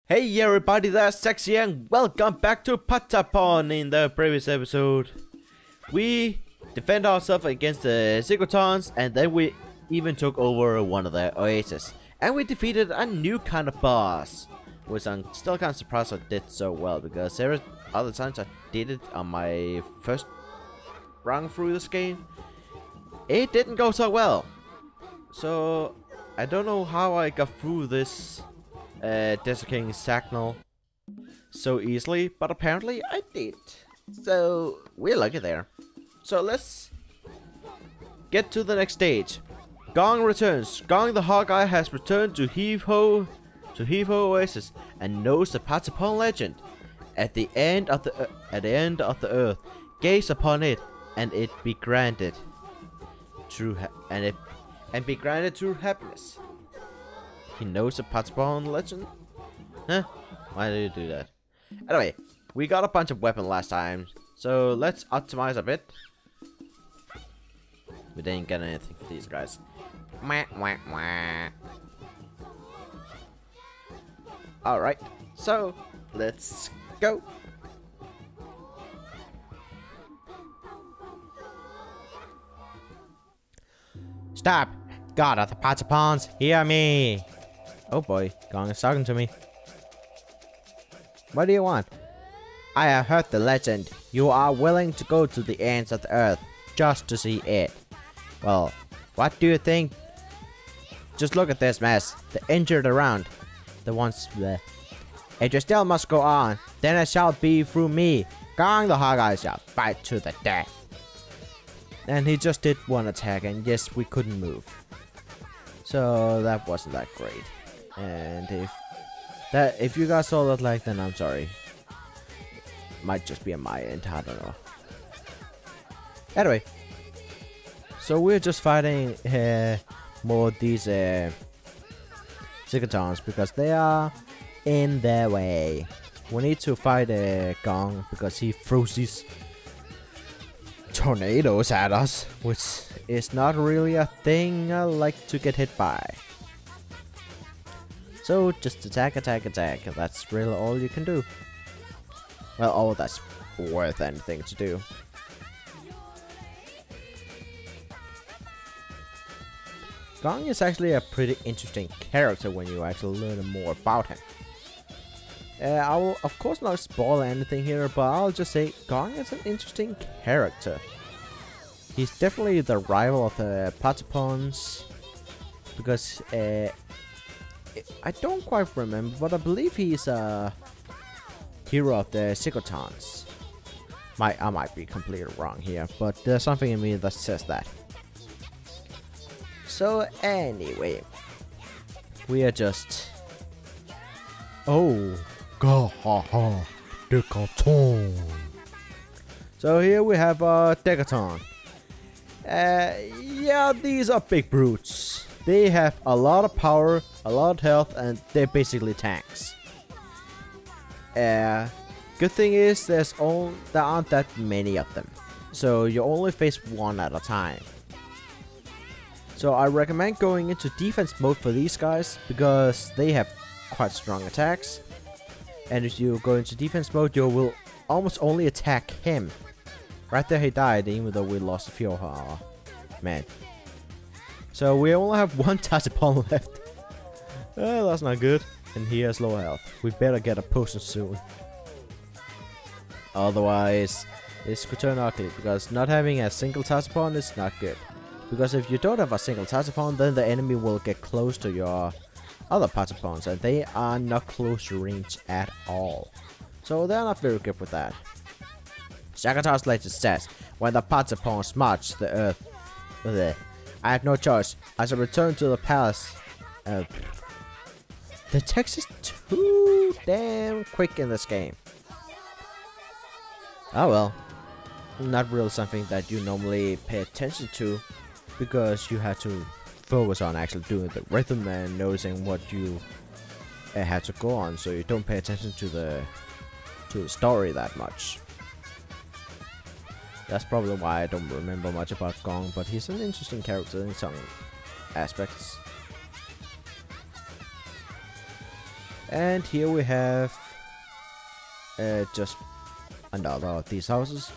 Hey everybody, that's Sexy and welcome back to Patapon. In the previous episode, we defend ourselves against the Zigotons, and then we even took over one of the oases. And we defeated a new kind of boss, which I'm still kind of surprised I did so well, because there are other times I did it on my first run through this game. It didn't go so well. So, I don't know how I got through this Desert King Sagnal so easily, but apparently I did. So we're lucky there. So let's get to the next stage. Gong returns. Gong the Hawkeye has returned to Heave-Ho Oasis and knows the Patapon legend. At the end of the earth, gaze upon it, and it be granted true happiness. He knows the Patapon legend? Huh? Why did you do that? Anyway, we got a bunch of weapons last time, so let's optimize a bit. We didn't get anything for these guys. Alright, so let's go. Stop! God of the Patapons, hear me! Oh boy, Gong is talking to me. What do you want? I have heard the legend. You are willing to go to the ends of the earth just to see it. Well, what do you think? Just look at this mess. The injured around. The ones there. If you still must go on, then it shall be through me. Gong the Hawkeye shall fight to the death. And he just did one attack, and yes, we couldn't move. So that wasn't that great. And if you guys saw that like, then I'm sorry. Might just be on my end, I don't know. Anyway, so we're just fighting more of these Zigotons because they are in their way. We need to fight Gong because he throws these tornadoes at us, which is not really a thing I like to get hit by. So just attack. That's really all you can do. Well, all that's worth anything to do. Gong is actually a pretty interesting character when you actually learn more about him. I will of course not spoil anything here, but I'll just say Gong is an interesting character. He's definitely the rival of the Patapons, because I don't quite remember, but I believe he's a hero of the Zigotons. I might be completely wrong here, but there's something in me that says that. So anyway, we are just... Oh, gahaha, Decaton. So here we have Decaton. Yeah, these are big brutes. They have a lot of power, a lot of health, and they're basically tanks. Good thing is there aren't that many of them, so you only face one at a time. So I recommend going into defense mode for these guys because they have quite strong attacks. And if you go into defense mode, you will almost only attack him. Right there he died, even though we lost a few of our men. So we only have one Patapon left. That's not good. And he has low health. We better get a potion soon. Otherwise, this could turn ugly, because not having a single Patapon is not good. Because if you don't have a single Patapon, then the enemy will get close to your other Patapons, and they are not close range at all. So they're not very good with that. Shakatar's legend says, when the Patapons march the earth, I have no choice. I shall return to the palace. The text is too damn quick in this game. Oh well. Not really something that you normally pay attention to, because you have to focus on actually doing the rhythm and noticing what you have to go on, so you don't pay attention to the story that much. That's probably why I don't remember much about Gong, but he's an interesting character in some aspects. And here we have just another of these houses,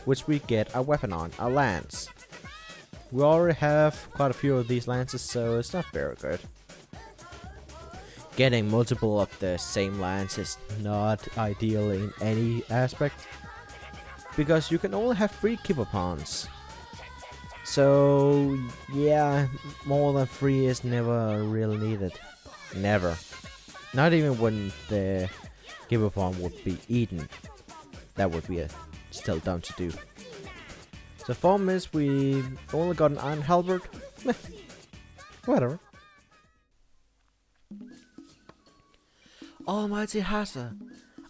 which we get a weapon on, a lance. We already have quite a few of these lances, so it's not very good. Getting multiple of the same lance is not ideal in any aspect, because you can only have 3 keeper pawns. So yeah, more than 3 is never really needed. Never. Not even when the keeper pawn would be eaten. That would be still dumb to do. So form is we only got an iron halberd. Meh. Whatever. Almighty Hasa,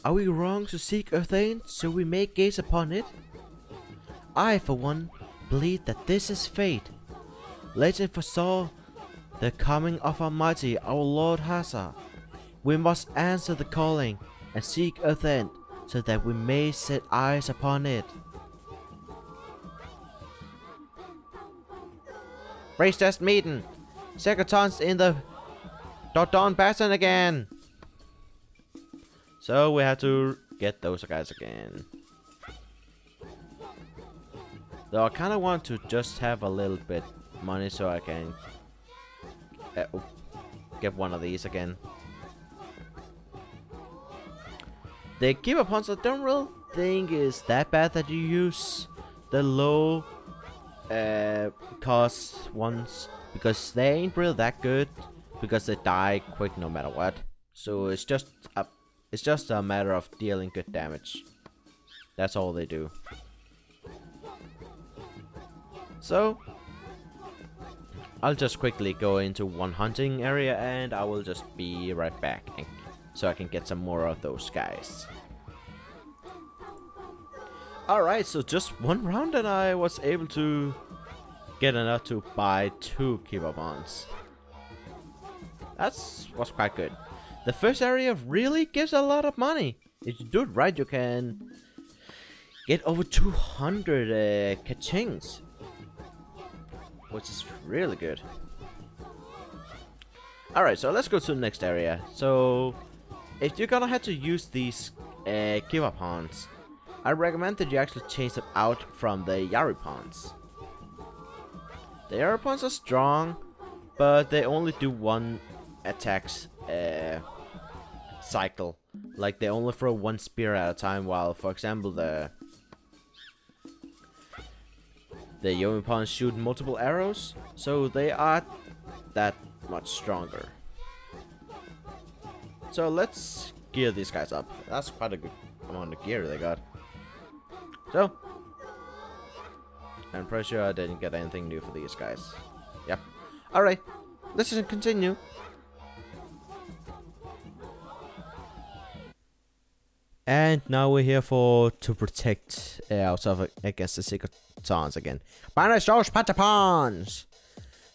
are we wrong to seek Earthane so we may gaze upon it? I, for one, believe that this is fate. Legend foresaw the coming of Almighty our Lord Hasa. We must answer the calling and seek Earthane so that we may set eyes upon it. Race test meeting. Secretons in the Dodon Basin again. So we have to get those guys again. Though I kind of want to just have a little bit money so I can get one of these again. The keeper pawns I don't really think is that bad that you use the low cost ones, because they ain't really that good, because they die quick no matter what. So it's just a matter of dealing good damage. That's all they do. So I'll just quickly go into one hunting area and I will just be right back, so I can get some more of those guys. Alright, so just one round and I was able to get enough to buy 2 keeper bonds. That was quite good. The first area really gives a lot of money. If you do it right, you can get over 200 kachings, which is really good. Alright, so let's go to the next area. So if you're gonna have to use these keeper pawns, I recommend that you actually change them out from the Yari pawns. The Yari pawns are strong, but they only do 1 attacks cycle. Like they only throw 1 spear at a time, while for example the Yomi pawns shoot multiple arrows, so they are that much stronger. So let's gear these guys up. That's quite a good amount of gear they got. So I'm pretty sure I didn't get anything new for these guys. Yep. Alright, let's just continue. And now we're here to protect ourselves against the Secretons again. Banish those Patapons!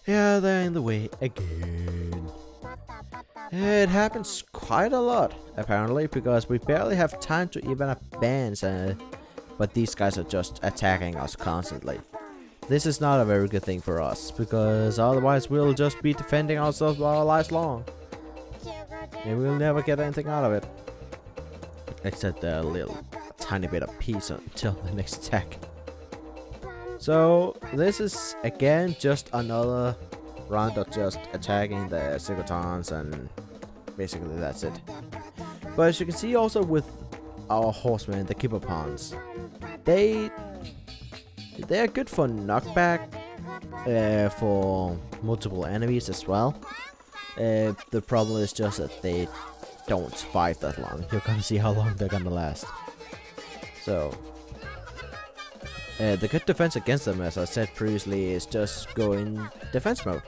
Yeah, they're in the way again. It happens quite a lot, apparently, because we barely have time to even advance, but these guys are just attacking us constantly. This is not a very good thing for us, because otherwise we'll just be defending ourselves all our lives long. And we'll never get anything out of it. Except a tiny bit of peace until the next attack. So this is again just another round of just attacking the Secretons, and basically that's it. But as you can see also with our horsemen, the keeper pawns, they're good for knockback for multiple enemies as well. The problem is just that they don't survive that long. You're gonna see how long they're gonna last. So the good defense against them, as I said previously, is just go in defense mode,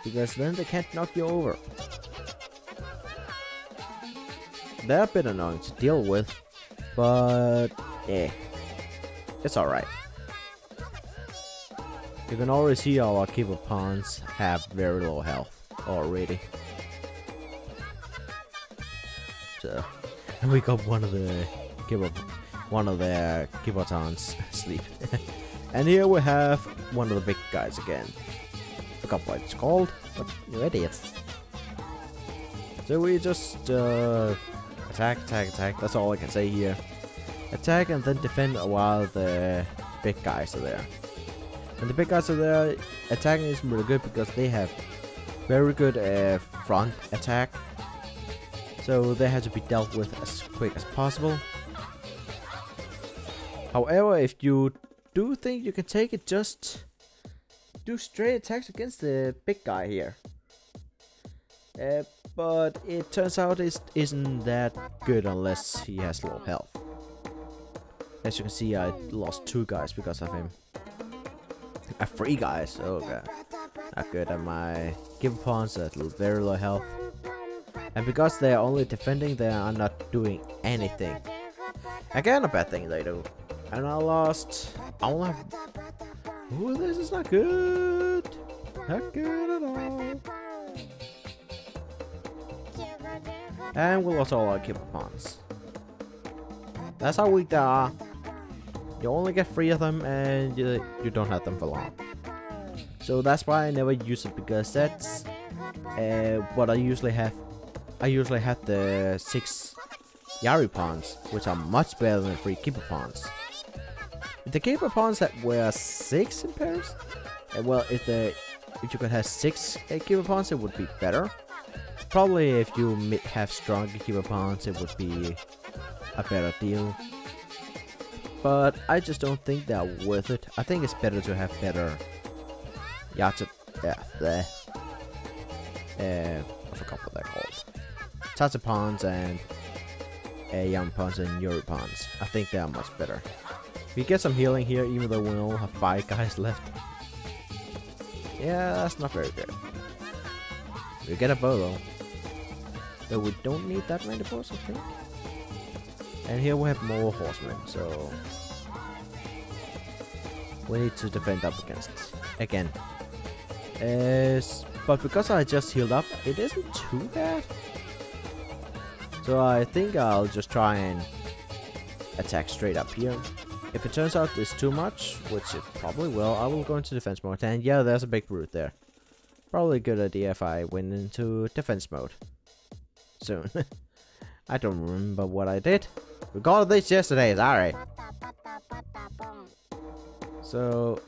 because then they can't knock you over. They're a bit annoying to deal with, but it's alright. You can already see our keeper pawns have very low health already. So, and we got one of the keeper pawns asleep. And here we have one of the big guys again. I forgot what it's called, but you're idiots. So we just attack, attack, attack. That's all I can say here. Attack and then defend while the big guys are there. When the big guys are there, attacking is really good because they have very good front attack. So they have to be dealt with as quick as possible. However, if you do think you can take it, just do straight attacks against the big guy here. But it turns out it isn't that good unless he has low health. As you can see, I lost 2 guys because of him. 3 guys, oh god. Not good, and my Patapons at very low health. And because they are only defending, they are not doing anything. Again, a bad thing they do. And I lost... Ooh, this is not good. Not good at all. And we lost all our Patapons. That's how weak they are. You only get 3 of them, and you don't have them for long. So that's why I never use it, because that's what I usually have. I usually have the 6 Yaripons, which are much better than 3 Patapons. If the Patapons that were 6 in pairs, well, if you could have 6 Patapons, it would be better. Probably if you have stronger Patapons, it would be a better deal. But I just don't think they're worth it. I think it's better to have better I forgot what they're called. Patapons and Yampons and Yuripons. I think they are much better. We get some healing here, even though we only have 5 guys left. Yeah, that's not very good. We get a bow though. But we don't need that many bows, I think. And here we have more horsemen, so we need to defend up against it again. But because I just healed up, it isn't too bad. So I think I'll just try and attack straight up here. If it turns out it's too much, which it probably will, I will go into defense mode. And yeah, there's a big brute there. Probably a good idea if I went into defense mode soon. I don't remember what I did. We got this yesterday, sorry. So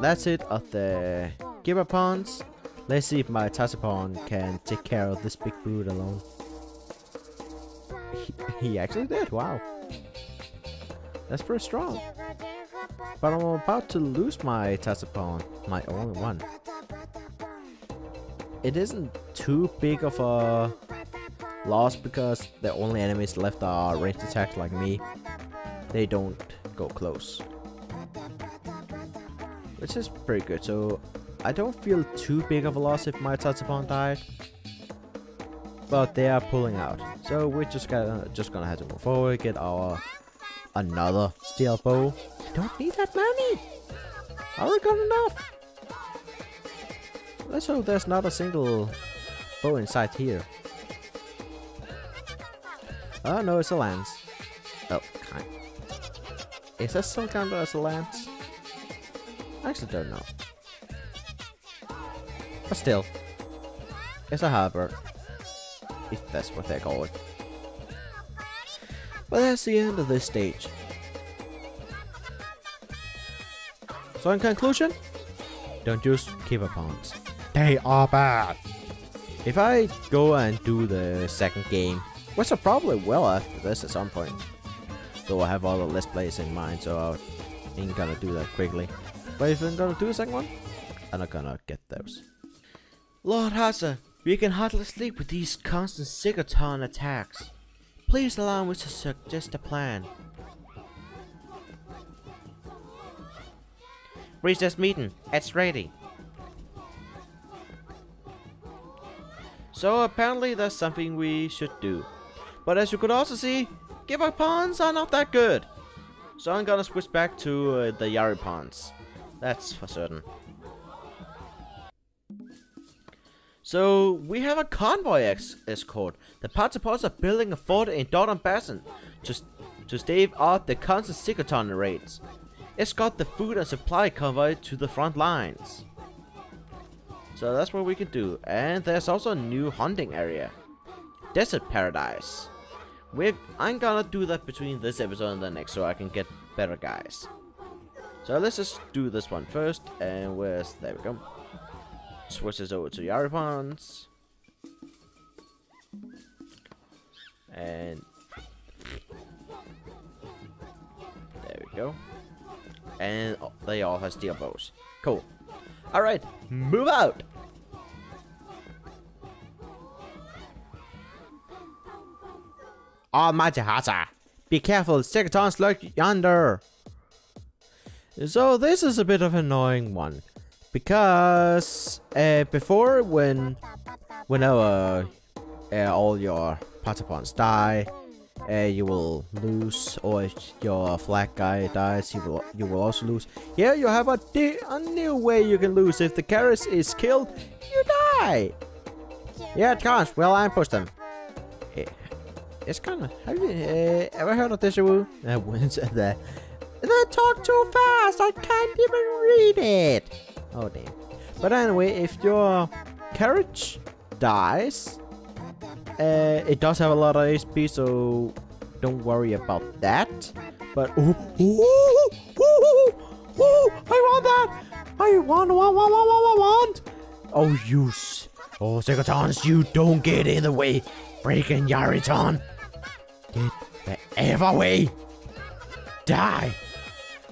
that's it of the Patapons. Let's see if my Patapon can take care of this big brute alone. He actually did, wow. That's pretty strong. But I'm about to lose my Patapon, my only one. It isn't too big of a loss because the only enemies left are ranged attacks like me. They don't go close. Which is pretty good, so I don't feel too big of a loss if my Patapon died. But they are pulling out. So we're just gonna have to move forward, get our another steel bow. I don't need that many! I already got enough! Let's hope there's not a single bow inside here. Oh no, it's a lance. Oh, kind. Is that still counted as a lance? I actually don't know. But still, it's a halberd. If that's what they call it. But that's the end of this stage. So in conclusion, don't use Patapons. They are bad. If I go and do the second game, which I probably will after this at some point, though I have all the Let's Plays in mind, so I ain't gonna do that quickly. But if I'm gonna do a second one, I'm not gonna get those. Lord Hasa, we can hardly sleep with these constant Sigaton attacks. Please allow me to suggest a plan. Recess meeting, it's ready. So apparently that's something we should do. But as you could also see, Patapons are not that good. So I'm gonna switch back to the Yaripons. That's for certain. So we have a convoy escort. The Patapons are building a fort in Dodon Basin to stave off the constant Sigaton raids. Escort the food and supply convoy to the front lines. So that's what we can do. And there's also a new hunting area. desert paradise. I'm gonna do that between this episode and the next so I can get better guys. So let's just do this one first. And there we go. Switch this over to Yaripons. And there we go. And they all have steel bows. Cool. Alright, move out! Almighty Hata! Be careful, Secatons lurk yonder! So this is a bit of an annoying one. Because before whenever all your Patapons die, you will lose, or if your flag guy dies, you will also lose. Here you have a new way you can lose. If the carrot is killed, you die. Yeah, it counts. Well, I ambush them. It's kind of. Have you ever heard of Deja Vu? They talk too fast. I can't even read it. Oh damn. But anyway, if your carriage dies. It does have a lot of HP, so don't worry about that. But I want that! I want! Oh, Secatons, you don't get in the way, freaking Yariton! Get the F away! Die!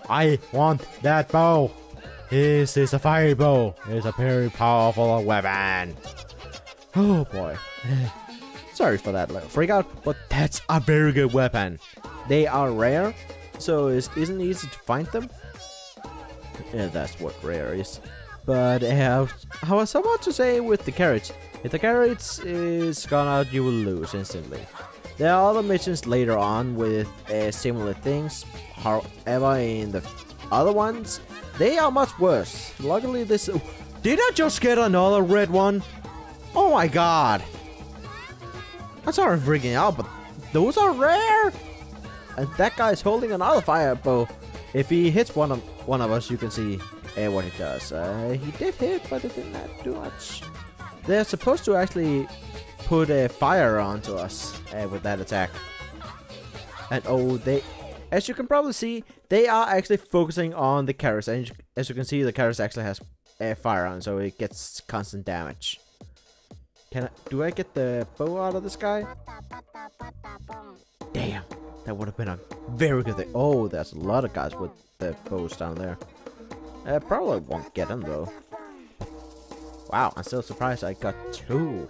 I want that bow! This is a fire bow. It's a very powerful weapon. Oh boy. Sorry for that little freak out, but that's a very good weapon. They are rare, so it isn't easy to find them. Yeah, that's what rare is. But I was about to say with the carriage. If the carriage is gone out, you will lose instantly. There are other missions later on with similar things. However, in the other ones, they are much worse. Luckily, this... Did I just get another red one? Oh my god. I'm sorry for freaking out, but those are rare. And that guy's holding another fire bow. If he hits one of us, you can see what he does. He did hit, but it did not do much. They're supposed to actually put a fire onto us with that attack. And oh, as you can probably see, they are actually focusing on the carrots. And as you can see, the carrots actually has a fire on, so it gets constant damage. Do I get the bow out of the sky? Damn, that would have been a very good thing. Oh, there's a lot of guys with the bows down there. I probably won't get them though. Wow, I'm still surprised I got 2.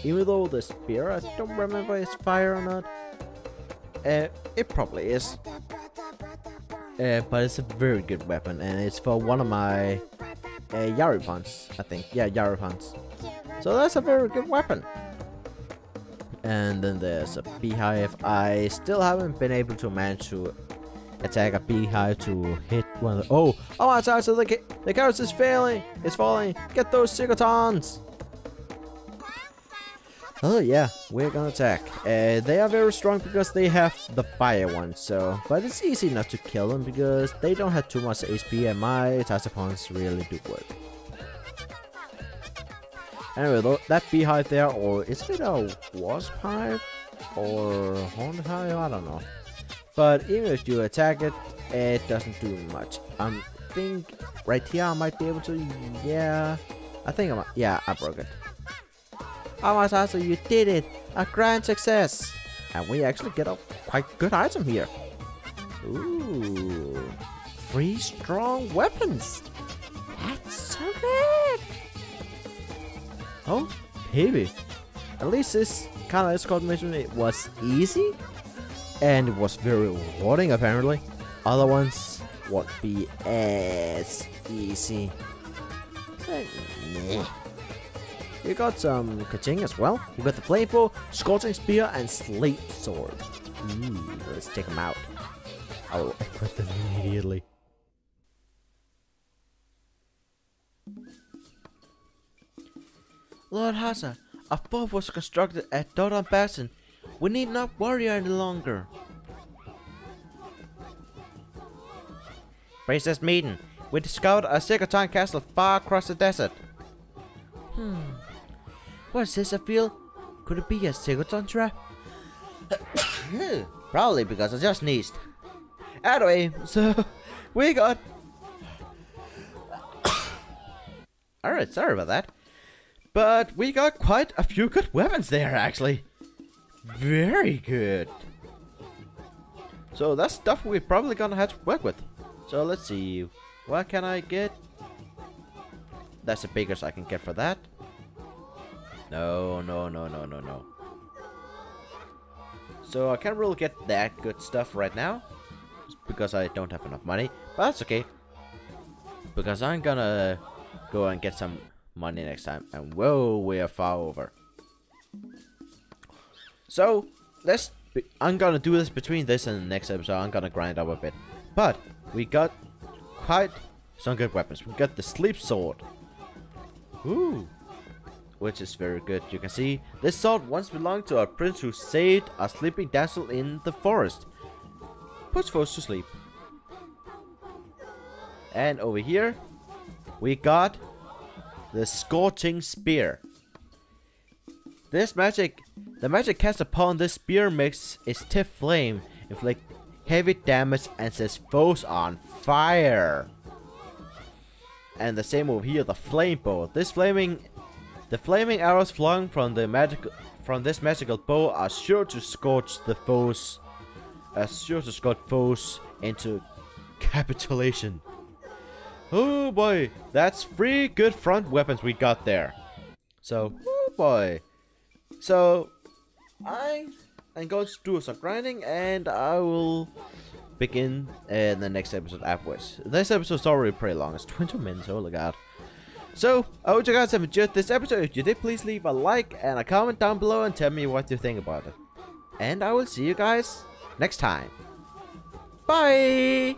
Even though the spear, I don't remember if it's fire or not. It probably is. But it's a very good weapon, and it's for one of my Yaripons, I think. Yeah, Yaripons. So that's a very good weapon. And then there's a beehive. I still haven't been able to manage to attack a beehive to hit one of the... Oh, it's out, so the carrot is failing. It's falling. Get those Secatons. Oh yeah, we're gonna attack. They are very strong because they have the fire one, so... But it's easy not to kill them because they don't have too much HP and my Patapons really do work. Anyway, that beehive there, or is it a wasp hive? Or horned hive? I don't know. But even if you attack it, it doesn't do much. I think right here I might be able to... Yeah, I think I might... Yeah, I broke it. Oh, Masasa, you did it! A grand success! And we actually get a quite good item here. Ooh. 3 strong weapons! That's so good! Oh, baby. At least this kind of escort mission, it was easy. And it was very rewarding, apparently. Other ones won't be as easy. So, meh. You got some Kaching as well. You got the flame bow, scorching spear, and slate sword. Ooh, let's check them out. I'll equip them immediately. Lord Hasa, a fort was constructed at Dodon Basin. We need not worry any longer. Princess Maiden, we discovered a Segaton castle far across the desert. What is this I feel? Could it be a Sigurdsson trap? Probably because I just sneezed. Anyway, so we got... Alright, sorry about that. But we got quite a few good weapons there, actually. Very good. So that's stuff we're probably gonna have to work with. So let's see. What can I get? That's the biggest I can get for that. No. So I can't really get that good stuff right now. Just because I don't have enough money. But that's okay. Because I'm gonna go and get some money next time. And whoa, we are far over. So I'm gonna do this between this and the next episode. I'm gonna grind up a bit. But we got quite some good weapons. We got the sleep sword. Ooh. Which is very good. You can see this sword once belonged to a prince who saved a sleeping damsel in the forest. Puts foes to sleep. And over here we got the scorching spear. The magic cast upon this spear makes its tip flame, inflict heavy damage, and sets foes on fire. And the same over here, the flame bow. The flaming arrows flung from this magical bow are sure to scorch foes into capitulation. Oh boy, that's 3 good front weapons we got there. So, oh boy. So, I'm going to do some grinding, and I will begin in the next episode afterwards. This episode's already pretty long. It's 20 minutes. Oh my god. So, I hope you guys have enjoyed this episode. If you did, please leave a like and a comment down below and tell me what you think about it. And I will see you guys next time. Bye!